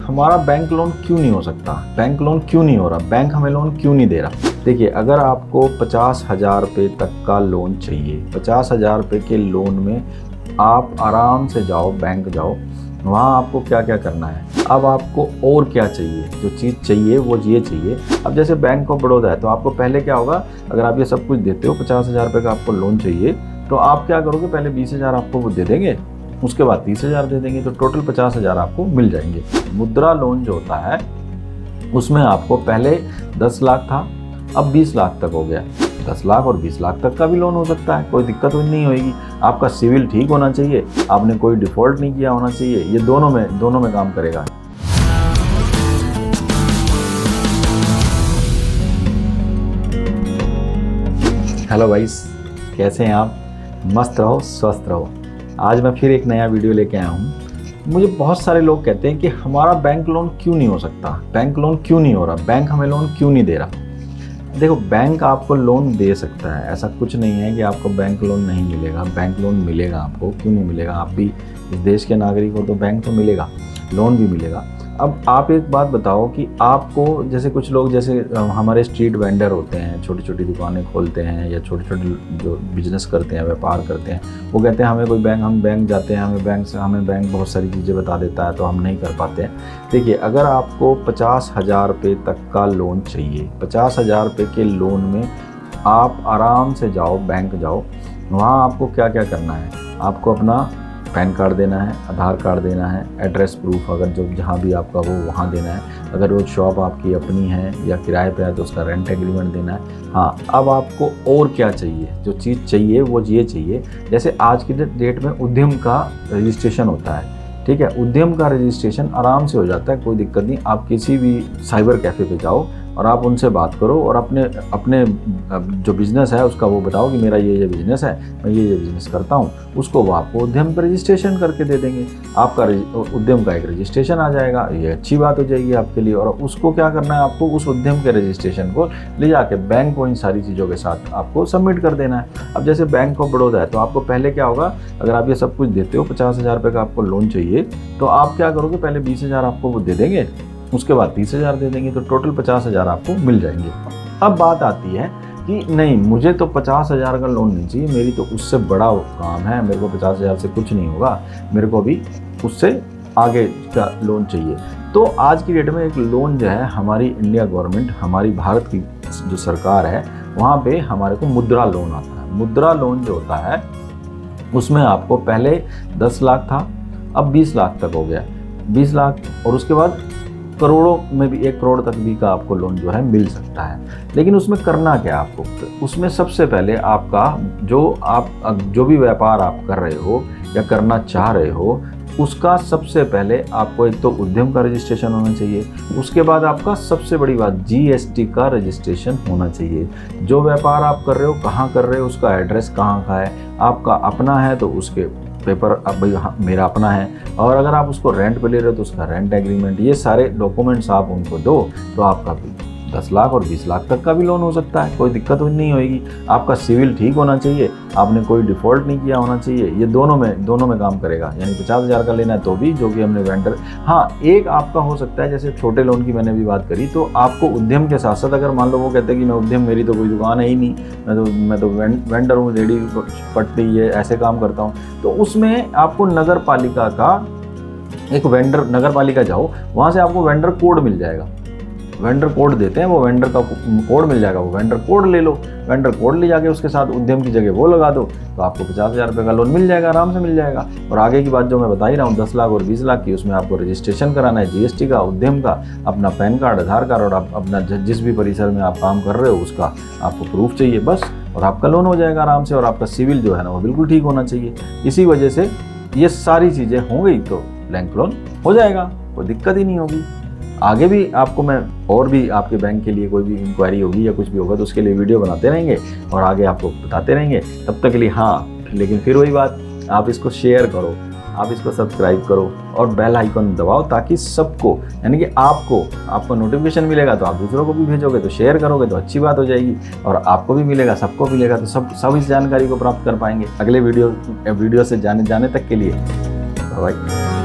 हमारा bank loan क्यों नहीं हो सकता, बैंक लोन क्यों नहीं हो रहा, बैंक हमें लोन क्यों नहीं दे रहा। देखिए, अगर आपको 50,000 रुपये तक का लोन चाहिए, 50,000 रुपये के लोन में आप आराम से जाओ, बैंक जाओ, वहाँ आपको क्या क्या करना है। अब आपको और क्या चाहिए, जो चीज़ चाहिए वो ये चाहिए। अब जैसे बैंक ऑफ बड़ौदा है तो आपको पहले क्या होगा, अगर आप ये सब कुछ देते हो, 50,000 रुपये का आपको लोन चाहिए, तो आप क्या करोगे, पहले 20,000 आपको वो दे देंगे, उसके बाद 30,000 दे देंगे, तो टोटल 50,000 आपको मिल जाएंगे। मुद्रा लोन जो होता है उसमें आपको पहले 10 लाख था, अब 20 लाख तक हो गया। 10 लाख और 20 लाख तक का भी लोन हो सकता है, कोई दिक्कत नहीं होगी। आपका सिविल ठीक होना चाहिए, आपने कोई डिफॉल्ट नहीं किया होना चाहिए, ये दोनों में काम करेगा। हेलो गाइस, कैसे हैं आप? मस्त रहो, स्वस्थ रहो। आज मैं फिर एक नया वीडियो लेके आया हूँ। मुझे बहुत सारे लोग कहते हैं कि हमारा बैंक लोन क्यों नहीं हो सकता, बैंक लोन क्यों नहीं हो रहा, बैंक हमें लोन क्यों नहीं दे रहा। देखो, बैंक आपको लोन दे सकता है, ऐसा कुछ नहीं है कि आपको बैंक लोन नहीं मिलेगा। बैंक लोन मिलेगा आपको, क्यों नहीं मिलेगा। आप भी इस देश के नागरिक हो तो बैंक तो मिलेगा, लोन भी मिलेगा। अब आप एक बात बताओ कि आपको, जैसे कुछ लोग, जैसे हमारे स्ट्रीट वेंडर होते हैं, छोटी छोटी दुकानें खोलते हैं या छोटे छोटे जो बिजनेस करते हैं, व्यापार करते हैं, वो कहते हैं हमें कोई बैंक, हम बैंक जाते हैं, हमें बैंक बहुत सारी चीज़ें बता देता है तो हम नहीं कर पाते हैं। देखिए, अगर आपको 50,000 रुपये तक का लोन चाहिए, 50,000 रुपये के लोन में आप आराम से जाओ, बैंक जाओ, वहाँ आपको क्या क्या करना है। आपको अपना पैन कार्ड देना है, आधार कार्ड देना है, एड्रेस प्रूफ अगर जो जहाँ भी आपका वो वहाँ देना है। अगर वो शॉप आपकी अपनी है या किराए पे है तो उसका रेंट एग्रीमेंट देना है। हाँ, अब आपको और क्या चाहिए, जो चीज़ चाहिए वो ये चाहिए। जैसे आज की डेट में उद्यम का रजिस्ट्रेशन होता है, ठीक है। उद्यम का रजिस्ट्रेशन आराम से हो जाता है, कोई दिक्कत नहीं। आप किसी भी साइबर कैफ़े पे जाओ और आप उनसे बात करो और अपने जो बिज़नेस है उसका वो बताओ कि मेरा ये बिज़नेस है, मैं ये बिज़नेस करता हूँ, उसको वो आपको उद्यम पर रजिस्ट्रेशन करके दे देंगे। आपका उद्यम का एक रजिस्ट्रेशन आ जाएगा, ये अच्छी बात हो जाएगी आपके लिए। और उसको क्या करना है, आपको उस उद्यम के रजिस्ट्रेशन को ले जाके बैंक को इन सारी चीज़ों के साथ आपको सबमिट कर देना है। अब जैसे बैंक ऑफ बड़ौदा है तो आपको पहले क्या होगा, अगर आप ये सब कुछ देते हो, 50,000 रुपये का आपको लोन चाहिए, तो आप क्या करोगे, पहले 20,000 आपको वो दे देंगे, उसके बाद 30,000 दे देंगे, तो टोटल 50,000 आपको मिल जाएंगे। अब बात आती है कि नहीं, मुझे तो 50,000 का लोन नहीं चाहिए, मेरी तो उससे बड़ा काम है, मेरे को 50,000 से कुछ नहीं होगा, मेरे को भी उससे आगे का लोन चाहिए। तो आज की डेट में एक लोन जो है, हमारी इंडिया गवर्नमेंट, हमारी भारत की जो सरकार है, वहाँ पे हमारे को मुद्रा लोन आता है। मुद्रा लोन जो होता है उसमें आपको पहले 10 लाख था, अब 20 लाख तक हो गया। 20 लाख और उसके बाद करोड़ों में भी, 1 करोड़ तक भी का आपको लोन जो है मिल सकता है। लेकिन उसमें करना क्या है आपको, उसमें सबसे पहले आपका जो भी व्यापार आप कर रहे हो या करना चाह रहे हो, उसका सबसे पहले आपको एक तो उद्यम का रजिस्ट्रेशन होना चाहिए। उसके बाद आपका सबसे बड़ी बात, GST का रजिस्ट्रेशन होना चाहिए। जो व्यापार आप कर रहे हो, कहाँ कर रहे हो, उसका एड्रेस कहाँ का है, आपका अपना है तो उसके पेपर, अब भाई हाँ मेरा अपना है, और अगर आप उसको रेंट पे ले रहे हो तो उसका रेंट एग्रीमेंट, ये सारे डॉक्यूमेंट्स आप उनको दो, तो आपका भी 10 लाख और 20 लाख तक का भी लोन हो सकता है, कोई दिक्कत नहीं होगी। आपका सिविल ठीक होना चाहिए, आपने कोई डिफॉल्ट नहीं किया होना चाहिए, ये दोनों में काम करेगा। यानी 50,000 का लेना है तो भी, जो कि हमने वेंडर, हाँ एक आपका हो सकता है, जैसे छोटे लोन की मैंने भी बात करी, तो आपको उद्यम के साथ साथ, अगर मान लो वो कहते हैं कि मैं उद्यम, मेरी तो कोई दुकान है ही नहीं, मैं तो वेंडर हूँ, रेडी पट्टी, ये ऐसे काम करता हूँ, तो उसमें आपको नगर पालिका का एक वेंडर, नगर पालिका जाओ, वहाँ से आपको वेंडर कोड मिल जाएगा। वेंडर कोड देते हैं, वो वेंडर का कोड मिल जाएगा, वो वेंडर कोड ले लो, वेंडर कोड ले जाके उसके साथ उद्यम की जगह वो लगा दो, तो आपको 50,000 रुपये का लोन मिल जाएगा, आराम से मिल जाएगा। और आगे की बात जो मैं बता ही रहा हूँ, 10 लाख और 20 लाख की, उसमें आपको रजिस्ट्रेशन कराना है, GST का, उद्यम का, अपना पैन कार्ड, आधार कार्ड, और आप अपना जिस भी परिसर में आप काम कर रहे हो उसका आपको प्रूफ चाहिए, बस, और आपका लोन हो जाएगा आराम से। और आपका सिविल जो है ना वो बिल्कुल ठीक होना चाहिए। इसी वजह से ये सारी चीज़ें हो गई तो बैंक लोन हो जाएगा, कोई दिक्कत ही नहीं होगी। आगे भी आपको मैं, और भी आपके बैंक के लिए कोई भी इंक्वायरी होगी या कुछ भी होगा तो उसके लिए वीडियो बनाते रहेंगे और आगे आपको बताते रहेंगे। तब तक के लिए हाँ, लेकिन फिर वही बात, आप इसको शेयर करो, आप इसको सब्सक्राइब करो और बेल आइकन दबाओ, ताकि सबको, यानी कि आपको नोटिफिकेशन मिलेगा तो आप दूसरों को भी भेजोगे, तो शेयर करोगे तो अच्छी बात हो जाएगी, और आपको भी मिलेगा, सबको मिलेगा, तो सब इस जानकारी को प्राप्त कर पाएंगे। अगले वीडियो से जाने तक के लिए बाय।